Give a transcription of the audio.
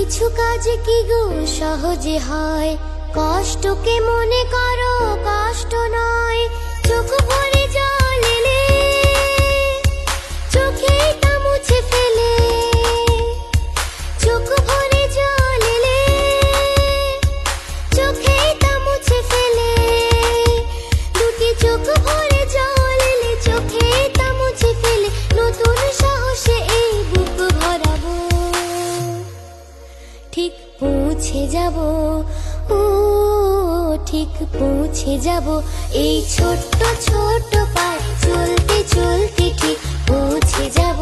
কিছু কাজ কি গো সহজে হয়, কষ্টকে মনে করো কষ্ট নয়। চোখ ভরে জল এলে চোখে তা মুছে ফেলে, চোখ ভরে জল এলে চোখে তা মুছে ফেলে। দুটি চোখ ভরে জল এলে চোখে তা মুছে ফেলে, নতুন সাহসে এই বুক ভরাবো, ঠিক পৌঁছে যাব, ও ঠিক পৌঁছে যাব। এই ছোট্ট ছোট্ট পায়ে চলতে চলতে ঠিক পৌঁছে যাব।